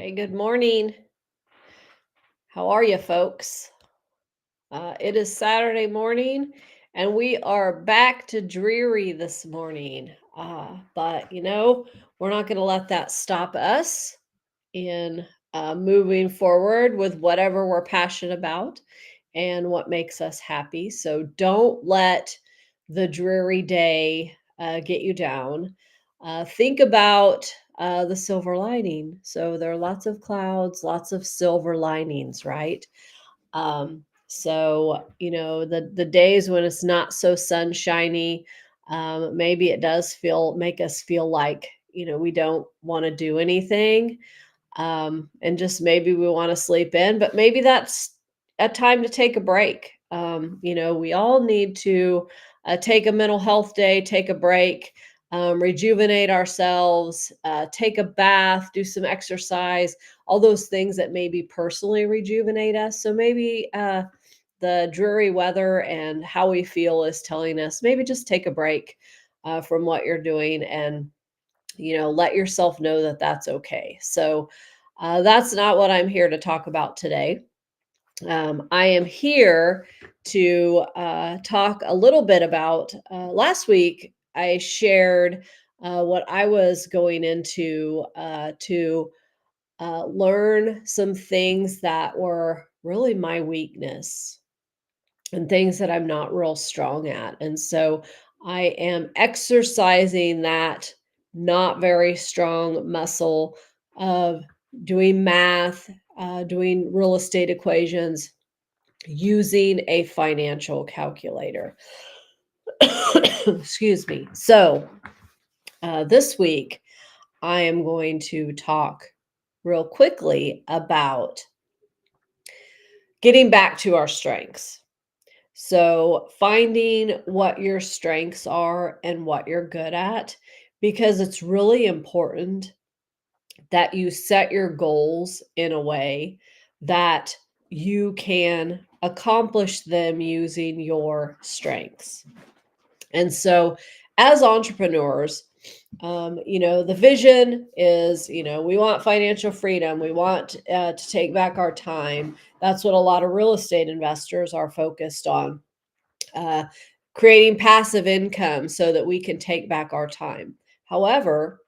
Hey, good morning. How are you, folks? It is Saturday morning, and we are back to dreary this morning. But we're not going to let that stop us in moving forward with whatever we're passionate about and what makes us happy. So don't let the dreary day get you down. Think about the silver lining. So there are lots of clouds, lots of silver linings, right? The days when it's not so sunshiny, maybe it does feel make us feel like we don't want to do anything, and just maybe we want to sleep in, but maybe that's a time to take a break. We all need to take a mental health day, take a break, rejuvenate ourselves, take a bath, do some exercise, all those things that maybe personally rejuvenate us. So maybe the dreary weather and how we feel is telling us maybe just take a break from what you're doing and let yourself know that that's okay. So that's not what I'm here to talk about today. I am here to talk a little bit about last week. I shared what I was going into to learn some things that were really my weakness and things that I'm not real strong at. And so I am exercising that not very strong muscle of doing math, doing real estate equations, using a financial calculator. Excuse me. So this week, I am going to talk real quickly about getting back to our strengths. So, finding what your strengths are and what you're good at, because it's really important that you set your goals in a way that you can accomplish them using your strengths. And so, as entrepreneurs, the vision is, we want financial freedom. We want to take back our time. That's what a lot of real estate investors are focused on, uh, creating passive income so that we can take back our time. However,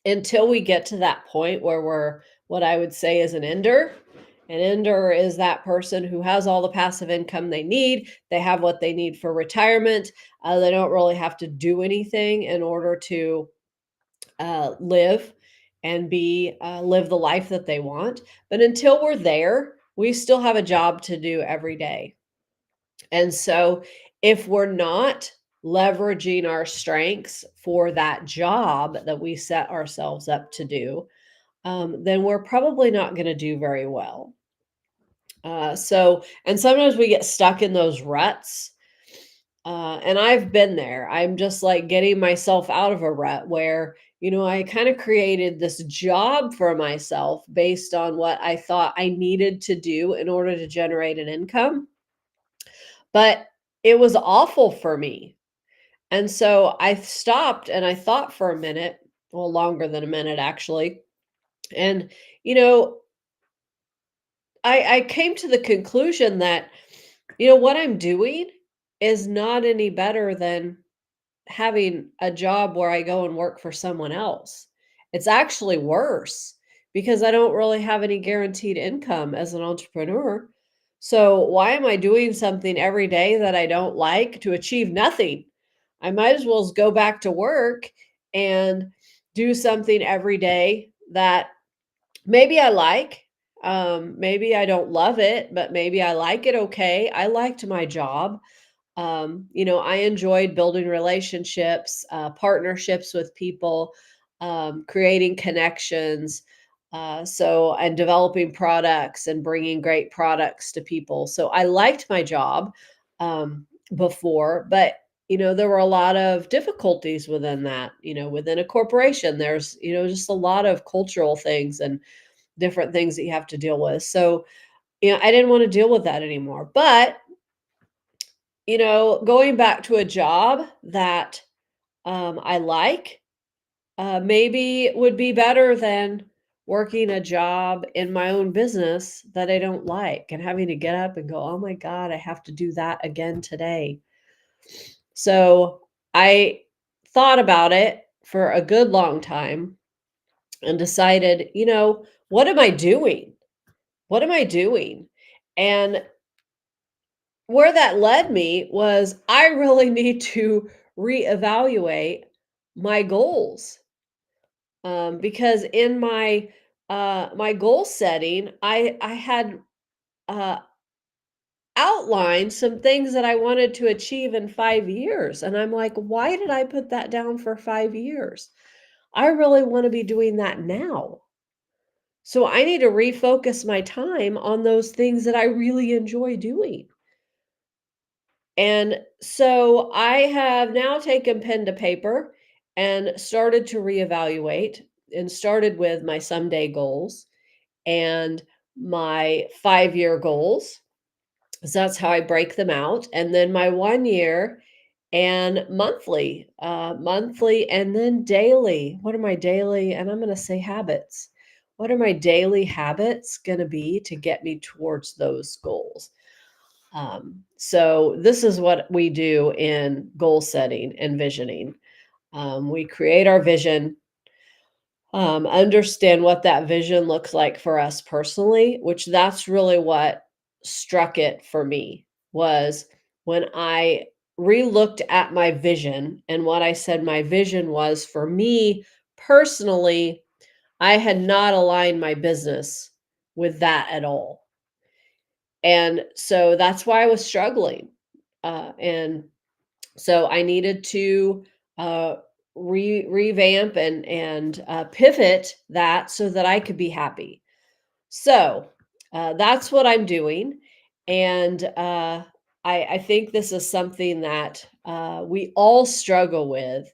until we get to that point where we're what I would say is an ender is that person who has all the passive income they need. They have what they need for retirement. They don't really have to do anything in order to live and be live the life that they want. But until we're there, we still have a job to do every day. And so, if we're not leveraging our strengths for that job that we set ourselves up to do, then we're probably not going to do very well. And sometimes we get stuck in those ruts. And I've been there. I'm just like getting myself out of a rut where, I kind of created this job for myself based on what I thought I needed to do in order to generate an income. But it was awful for me. And so I stopped and I thought for a minute, well, longer than a minute actually. And, you know, I came to the conclusion that, what I'm doing is not any better than having a job where I go and work for someone else. It's actually worse because I don't really have any guaranteed income as an entrepreneur. So why am I doing something every day that I don't like to achieve nothing? I might as well go back to work and do something every day that maybe I like. Maybe I don't love it, but maybe I like it okay. I liked my job. I enjoyed building relationships, partnerships with people, creating connections, and developing products and bringing great products to people. So I liked my job before, but there were a lot of difficulties within that. Within a corporation, there's just a lot of cultural things and different things that you have to deal with. So I didn't want to deal with that anymore. But going back to a job that I like, maybe would be better than working a job in my own business that I don't like and having to get up and go, oh my God, I have to do that again today. So I thought about it for a good long time and decided, what am I doing? What am I doing? And where that led me was I really need to reevaluate my goals. Because in my goal setting, I had uh, outlined some things that I wanted to achieve in 5 years, and I'm like, why did I put that down for 5 years? I really want to be doing that now. So I need to refocus my time on those things that I really enjoy doing. And so I have now taken pen to paper and started to reevaluate and started with my someday goals and my 5 year goals. So that's how I break them out. And then my 1 year and monthly, and then daily. What are my daily? And I'm going to say habits. What are my daily habits going to be to get me towards those goals? So this is what we do in goal setting and visioning. We create our vision, understand what that vision looks like for us personally, which that's really what struck it for me was when I relooked at my vision and what I said my vision was for me personally, I had not aligned my business with that at all. And so that's why I was struggling. And so I needed to uh, revamp and pivot that so that I could be happy. So that's what I'm doing, and I think this is something that we all struggle with.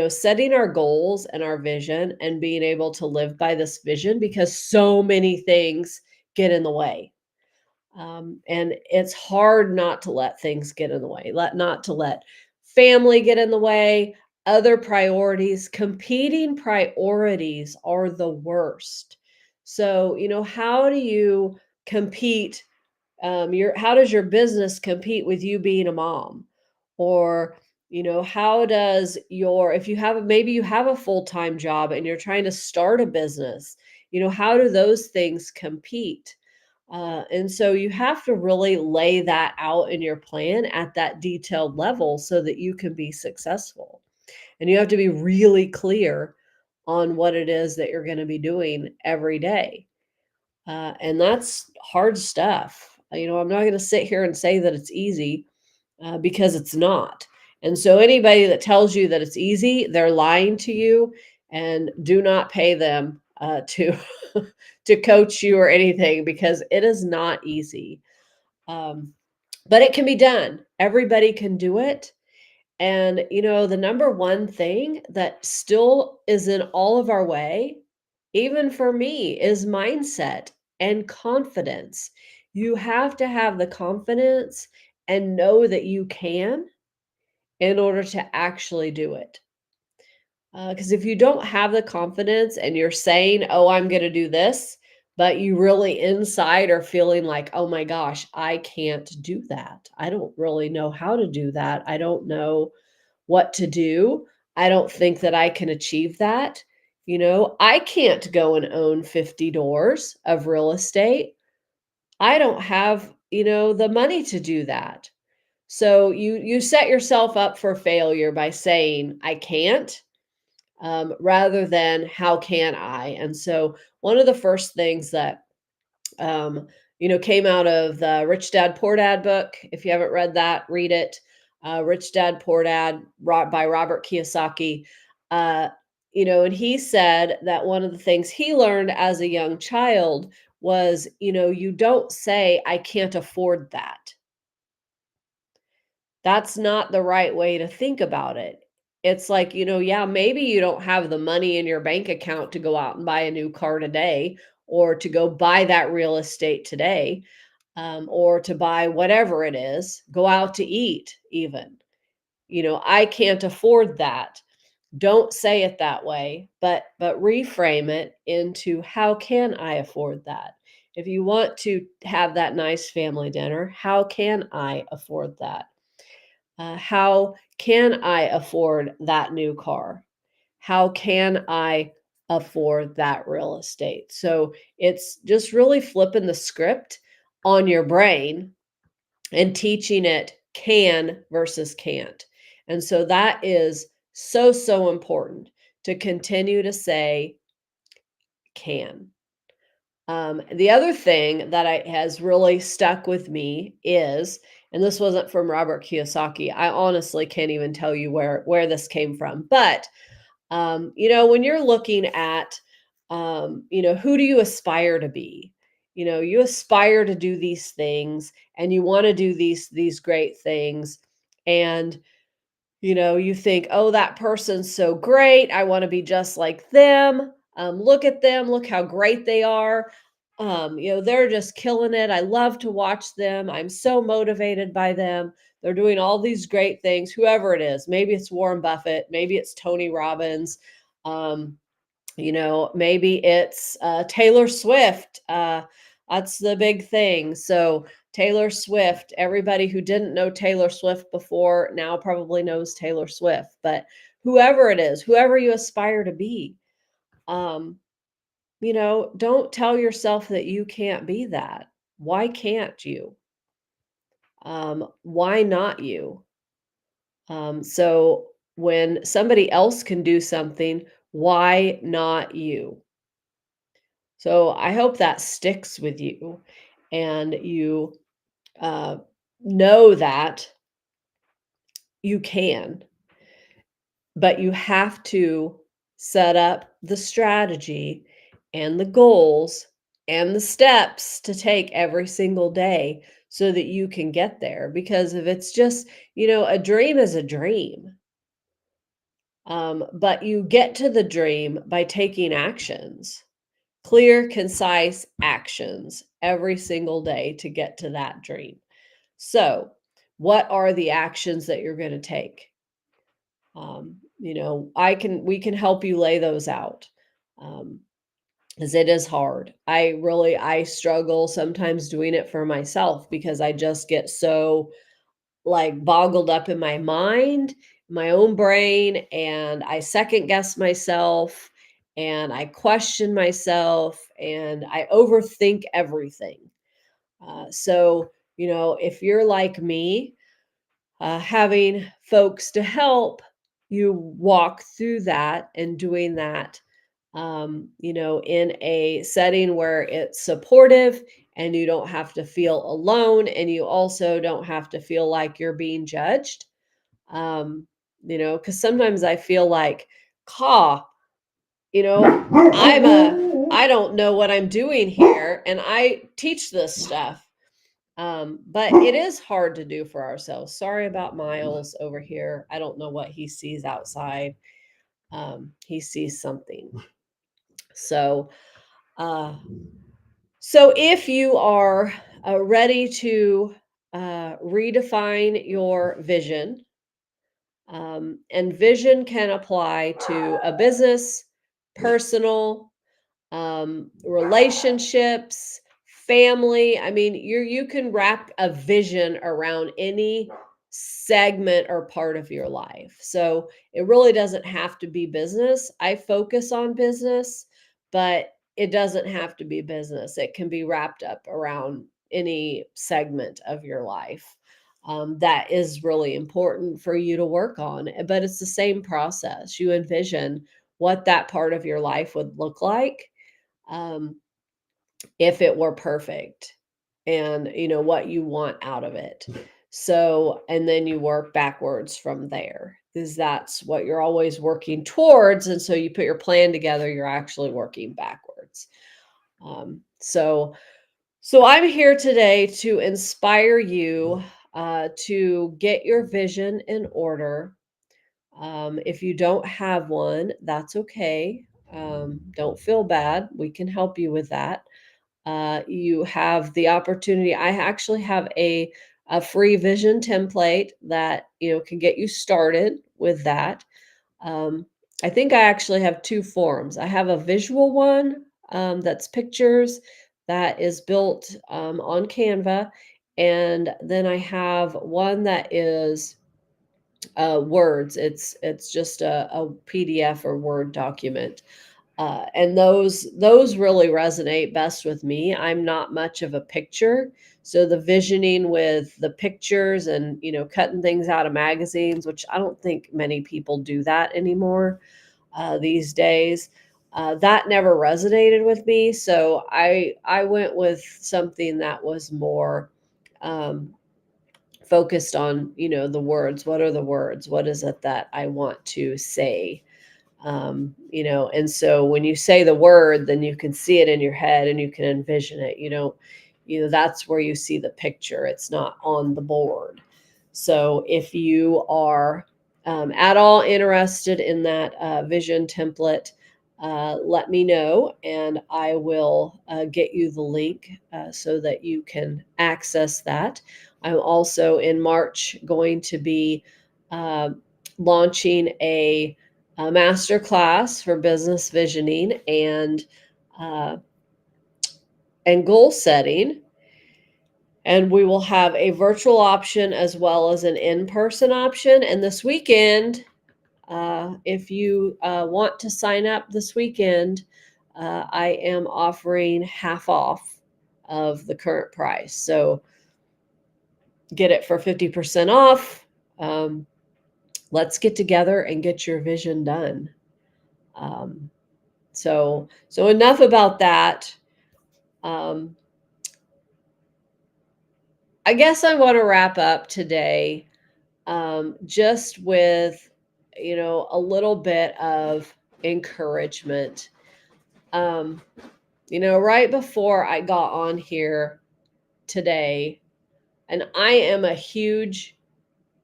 Setting our goals and our vision and being able to live by this vision because so many things get in the way. And it's hard not to let things get in the way, not to let family get in the way, other priorities. Competing priorities are the worst. So, how do you compete? How does your business compete with you being a mom? Or, how does if you have, maybe you have a full-time job and you're trying to start a business, how do those things compete? And so you have to really lay that out in your plan at that detailed level so that you can be successful. And you have to be really clear on what it is that you're going to be doing every day. And that's hard stuff. I'm not going to sit here and say that it's easy because it's not. And so anybody that tells you that it's easy, they're lying to you, and do not pay them to to coach you or anything because it is not easy. Um, but it can be done. Everybody can do it. And the number one thing that still is in all of our way, even for me, is mindset and confidence. You have to have the confidence and know that you can in order to actually do it. Because if you don't have the confidence and you're saying, "Oh, I'm gonna do this," but you really inside are feeling like, "Oh my gosh, I can't do that. I don't really know how to do that. I don't know what to do. I don't think that I can achieve that." I can't go and own 50 doors of real estate. I don't have, the money to do that. So you set yourself up for failure by saying, "I can't," rather than "how can I?" And so one of the first things that came out of the Rich Dad Poor Dad book. If you haven't read that, read it. Rich Dad Poor Dad by Robert Kiyosaki. Uh, and he said that one of the things he learned as a young child was, you don't say, "I can't afford that." That's not the right way to think about it. It's like, yeah, maybe you don't have the money in your bank account to go out and buy a new car today or to go buy that real estate today, or to buy whatever it is, go out to eat even. I can't afford that. Don't say it that way, but reframe it into how can I afford that? If you want to have that nice family dinner, how can I afford that? How can I afford that new car? How can I afford that real estate? So it's just really flipping the script on your brain and teaching it can versus can't. And so that is so, so important to continue to say can. The other thing that has really stuck with me is, and this wasn't from Robert Kiyosaki. I honestly can't even tell you where this came from. But when you're looking at, who do you aspire to be? You aspire to do these things, and you want to do these great things, and you think, "Oh, that person's so great. I wanna be just like them. Look at them. Look how great they are. They're just killing it. I love to watch them. I'm so motivated by them. They're doing all these great things," whoever it is. Maybe it's Warren Buffett, maybe it's Tony Robbins, um, maybe it's, Taylor Swift, that's the big thing. So, Taylor Swift, everybody who didn't know Taylor Swift before now probably knows Taylor Swift, but whoever it is, whoever you aspire to be, um, don't tell yourself that you can't be that. Why can't you? Why not you? So when somebody else can do something, why not you? So I hope that sticks with you and you uh, know that you can, but you have to set up the strategy and the goals and the steps to take every single day so that you can get there. Because if it's just, a dream is a dream, but you get to the dream by taking actions. Clear, concise actions every single day to get to that dream. So, what are the actions that you're going to take? We can help you lay those out. Because it is hard. I struggle sometimes doing it for myself because I just get so like boggled up in my mind, my own brain, and I second guess myself and I question myself and I overthink everything. So, if you're like me, having folks to help you walk through that and doing that, in a setting where it's supportive and you don't have to feel alone and you also don't have to feel like you're being judged. Because sometimes I feel like, "Caw, you know, I don't know what I'm doing here and I teach this stuff." But it is hard to do for ourselves. Sorry about Miles over here. I don't know what he sees outside. He sees something. So, uh, so if you are ready to redefine your vision, and vision can apply to a business, personal, relationships, family. I mean, you can wrap a vision around any segment or part of your life. So it really doesn't have to be business. I focus on business, but it doesn't have to be business. It can be wrapped up around any segment of your life. That is really important for you to work on. But it's the same process. You envision what that part of your life would look like, um, if it were perfect, and what you want out of it. So, and then you work backwards from there because that's what you're always working towards. And so you put your plan together, you're actually working backwards. So I'm here today to inspire you to get your vision in order. If you don't have one, that's okay. Don't feel bad. We can help you with that. You have the opportunity. I actually have a free vision template that can get you started with that. Um, I think I actually have 2 forms. I have a visual one, that's pictures that is built, on Canva, and then I have one that is, words. It's just a PDF or Word document. And those really resonate best with me. I'm not much of a picture, so the visioning with the pictures and, cutting things out of magazines, which I don't think many people do that anymore, these days. That never resonated with me, so I went with something that was more, um, focused on, the words. What are the words? What is it that I want to say? And so when you say the word, then you can see it in your head and you can envision it. That's where you see the picture. It's not on the board. So if you are at all interested in that vision template, let me know and I will get you the link so that you can access that. I'm also in March going to be uh, launching a master class for business visioning uh, and goal setting. And we will have a virtual option as well as an in-person option. And this weekend, if you want to sign up this weekend, I am offering half off of the current price. So get it for 50% off. Let's get together and get your vision done. Um, so enough about that. Um, I guess I want to wrap up today just with, a little bit of encouragement. Um, right before I got on here today, and I am a huge,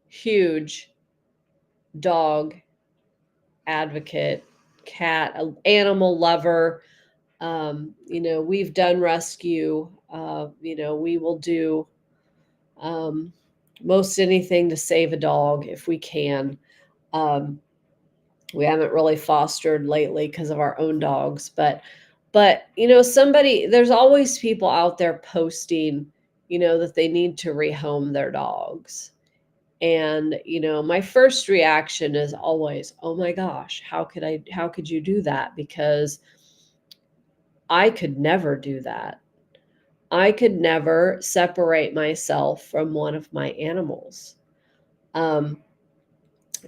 huge dog advocate, cat, animal lover. We've done rescue. We will do um, most anything to save a dog if we can. Um, we haven't really fostered lately because of our own dogs, but there's always people out there posting, that they need to rehome their dogs. And my first reaction is always, oh my gosh, how could you do that? Because I could never do that. I could never separate myself from one of my animals. Um,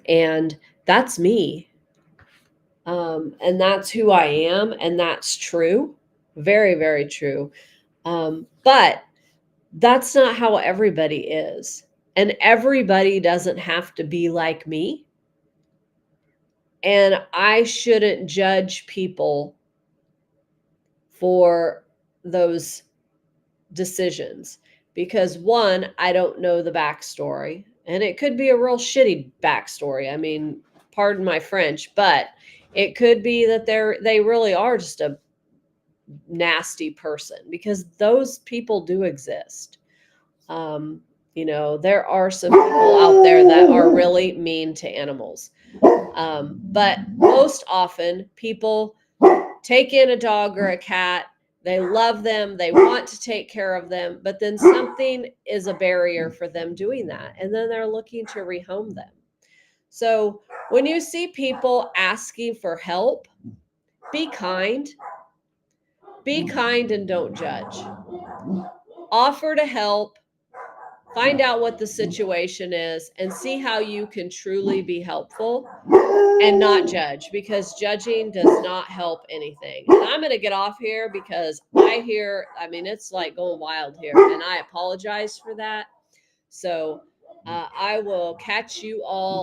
and that's me. And that's who I am. And that's true. Very, very true. But that's not how everybody is. And everybody doesn't have to be like me. And I shouldn't judge people for those decisions because one, I don't know the backstory, and it could be a real shitty backstory. I mean, pardon my French, but it could be that they really are just a nasty person because those people do exist. Um, there are some people out there that are really mean to animals. But most often, people take in a dog or a cat, they love them, they want to take care of them, but then something is a barrier for them doing that. And then they're looking to rehome them. So when you see people asking for help, be kind. Be kind and don't judge. Offer to help, find out what the situation is, and see how you can truly be helpful and not judge, because judging does not help anything. And I'm going to get off here because it's like going wild here, and I apologize for that. So I will catch you all